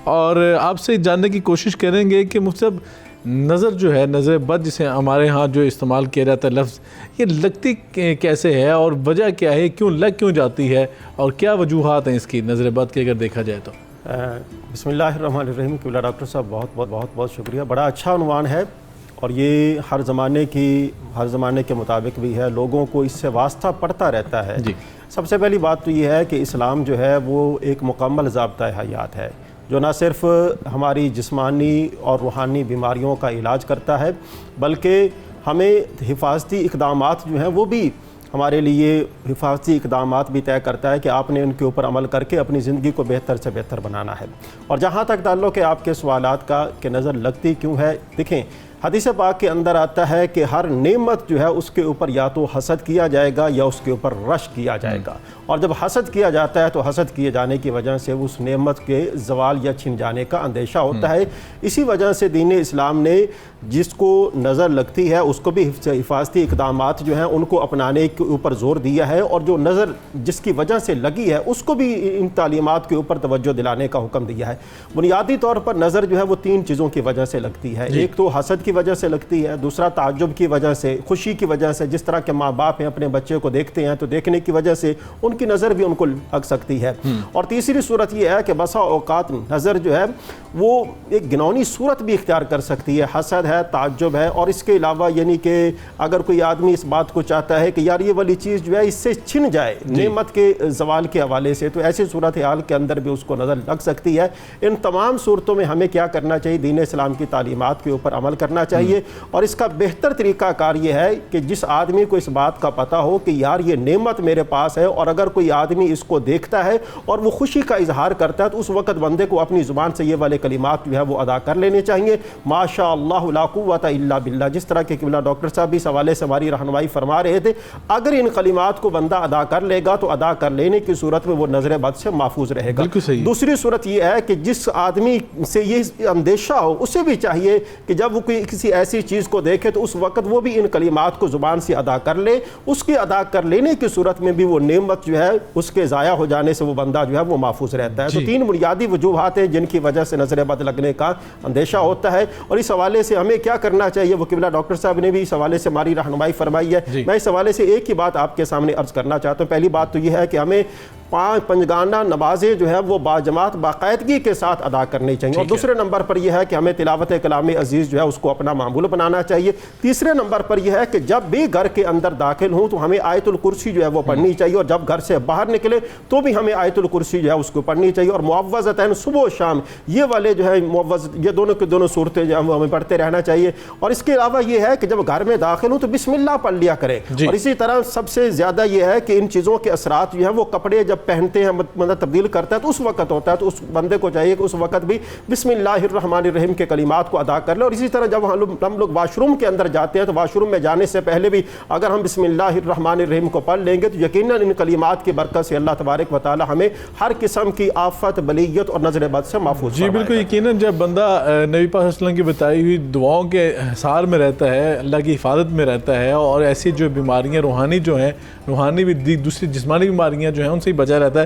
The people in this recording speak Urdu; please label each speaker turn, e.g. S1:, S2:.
S1: اور آپ سے جاننے کی کوشش کریں گے کہ مفتی صاحب نظر جو ہے، نظر بد جسے ہمارے ہاں جو استعمال کیا جاتا ہے لفظ، یہ لگتی کیسے ہے اور وجہ کیا ہے، لگ کیوں جاتی ہے اور کیا وجوہات ہیں اس کی نظر بد کے اگر دیکھا جائے تو؟
S2: بسم اللہ الرحمن الرحیم۔ قبلہ ڈاکٹر صاحب بہت شکریہ، بڑا اچھا عنوان ہے اور یہ ہر زمانے کے مطابق بھی ہے، لوگوں کو اس سے واسطہ پڑتا رہتا ہے۔
S1: جی،
S2: سب سے پہلی بات تو یہ ہے کہ اسلام جو ہے وہ ایک مکمل ضابطۂ حیات ہے جو نہ صرف ہماری جسمانی اور روحانی بیماریوں کا علاج کرتا ہے بلکہ ہمیں حفاظتی اقدامات جو ہیں وہ بھی ہمارے لیے حفاظتی اقدامات بھی طے کرتا ہے کہ آپ نے ان کے اوپر عمل کر کے اپنی زندگی کو بہتر سے بہتر بنانا ہے۔ اور جہاں تک تعلق ہے آپ کے سوالات کا کہ نظر لگتی کیوں ہے، دیکھیں حدیث پاک کے اندر آتا ہے کہ ہر نعمت جو ہے اس کے اوپر یا تو حسد کیا جائے گا یا اس کے اوپر رش کیا جائے گا، اور جب حسد کیا جاتا ہے تو حسد کیے جانے کی وجہ سے اس نعمت کے زوال یا چھن جانے کا اندیشہ ہوتا ہے۔ اسی وجہ سے دین اسلام نے جس کو نظر لگتی ہے اس کو بھی حفاظتی اقدامات جو ہیں ان کو اپنانے کے اوپر زور دیا ہے، اور جو نظر جس کی وجہ سے لگی ہے اس کو بھی ان تعلیمات کے اوپر توجہ دلانے کا حکم دیا ہے۔ بنیادی طور پر نظر جو ہے وہ تین چیزوں کی وجہ سے لگتی ہے، ایک تو حسد کی وجہ سے لگتی ہے، دوسرا تعجب کی وجہ سے، خوشی کی وجہ سے، جس طرح کے ماں باپ ہیں اپنے بچے کو دیکھتے ہیں تو دیکھنے کی وجہ سے ان کی نظر بھی ان کو لگ سکتی ہے، اور تیسری صورت یہ ہے کہ بسا اوقات نظر جو ہے وہ ایک گنونی صورت بھی اختیار کر سکتی ہے، حسد ہے، تعجب ہے، اور اس کے علاوہ یعنی کہ اگر کوئی آدمی اس بات کو چاہتا ہے کہ یار یہ والی چیز جو ہے اس سے چھن جائے نعمت کے زوال کے حوالے سے، تو ایسی صورتحال کے اندر بھی اس کو نظر لگ سکتی ہے۔ ان تمام صورتوں میں ہمیں کیا کرنا چاہیے؟ دین اسلام کی تعلیمات کے اوپر عمل کرنا چاہیے، اور اس کا بہتر طریقہ کار یہ ہے کہ جس آدمی کو اس بات کا پتہ ہو کہ یار یہ نعمت میرے پاس ہے، اور اگر کوئی آدمی اس کو دیکھتا ہے اور وہ خوشی کا اظہار کرتا ہے تو اس وقت بندے کو اپنی زبان سے یہ والے کلمات جو ہے وہ ادا کر لینے چاہیے، ماشاء اللہ لا قوت الا باللہ، جس طرح کہ قبلہ ڈاکٹر صاحب بھی اس حوالے سے ہماری رہنمائی فرما رہے تھے۔ اگر ان کلمات کو بندہ ادا کر لے گا تو ادا کر لینے کی صورت میں وہ نظر بد سے محفوظ رہے گا۔ دوسری صورت یہ ہے کہ جس آدمی سے یہ اندیشہ ہو اسے بھی چاہیے کہ جب وہ کسی ایسی چیز کو دیکھے تو اس وقت وہ بھی ان کلمات کو زبان سے ادا کر لے، اس کی ادا کر لینے کی صورت میں بھی وہ نعمت جو ہے اس کے ضائع ہو جانے سے وہ بندہ جو ہے وہ محفوظ رہتا ہے۔ تو تین بنیادی وجوہات ہیں جن کی وجہ سے نظر بد لگنے کا اندیشہ ہوتا ہے، اور اس حوالے سے ہمیں کیا کرنا چاہیے وہ قبلہ ڈاکٹر صاحب نے بھی اس حوالے سے ہماری رہنمائی فرمائی ہے۔ میں اس حوالے سے ایک ہی بات آپ کے سامنے عرض کرنا چاہتا ہوں۔ پہلی بات تو یہ ہے کہ ہمیں پنجگانہ نمازیں جو ہے وہ باجماعت باقاعدگی کے ساتھ ادا کرنی چاہیے، اور دوسرے نمبر پر یہ ہے کہ ہمیں تلاوت کلام عزیز جو ہے اس کو اپنا معمول بنانا چاہیے۔ تیسرے نمبر پر یہ ہے کہ جب بھی گھر کے اندر داخل ہوں تو ہمیں آیت الکرسی جو ہے وہ پڑھنی چاہیے، اور جب گھر سے باہر نکلے تو بھی ہمیں آیت الکرسی جو ہے اس کو پڑھنی چاہیے، اور معوذتین صبح و شام یہ والے جو ہے یہ دونوں کی دونوں صورتیں جو ہیں ہمیں پڑھتے رہنا چاہیے۔ اور اس کے علاوہ یہ ہے کہ جب گھر میں داخل ہوں تو بسم اللہ پڑھ لیا کریں، اور اسی طرح سب سے زیادہ یہ ہے کہ ان چیزوں کے اثرات جو ہیں وہ کپڑے جب پہنتے ہیں مطلب تبدیل کرتا ہے تو اس وقت ہوتا ہے، تو اس بندے کو چاہیے کہ اس وقت بھی بسم اللہ الرحمن الرحیم کے کلمات کو ادا کر لے۔ اور اسی طرح جب ہم لوگ واش روم کے اندر جاتے ہیں تو واش روم میں جانے سے پہلے بھی اگر ہم بسم اللہ الرحمن الرحیم کو پڑھ لیں گے تو یقیناً ان کلمات کی برکت سے اللہ تبارک و تعالی ہمیں ہر قسم کی آفت، بلیت اور نظر بد سے محفوظ
S1: جی بالکل یقیناً جب بندہ نبی پاک صلی اللہ علیہ وسلم کی بتائی ہوئی دعاؤں کے حصار میں رہتا ہے، اللہ کی حفاظت میں رہتا ہے، اور ایسی جو بیماریاں روحانی جو ہیں، روحانی بھی دوسری جسمانی بیماریاں جو ہیں ان سے ہی بچا رہتا ہے،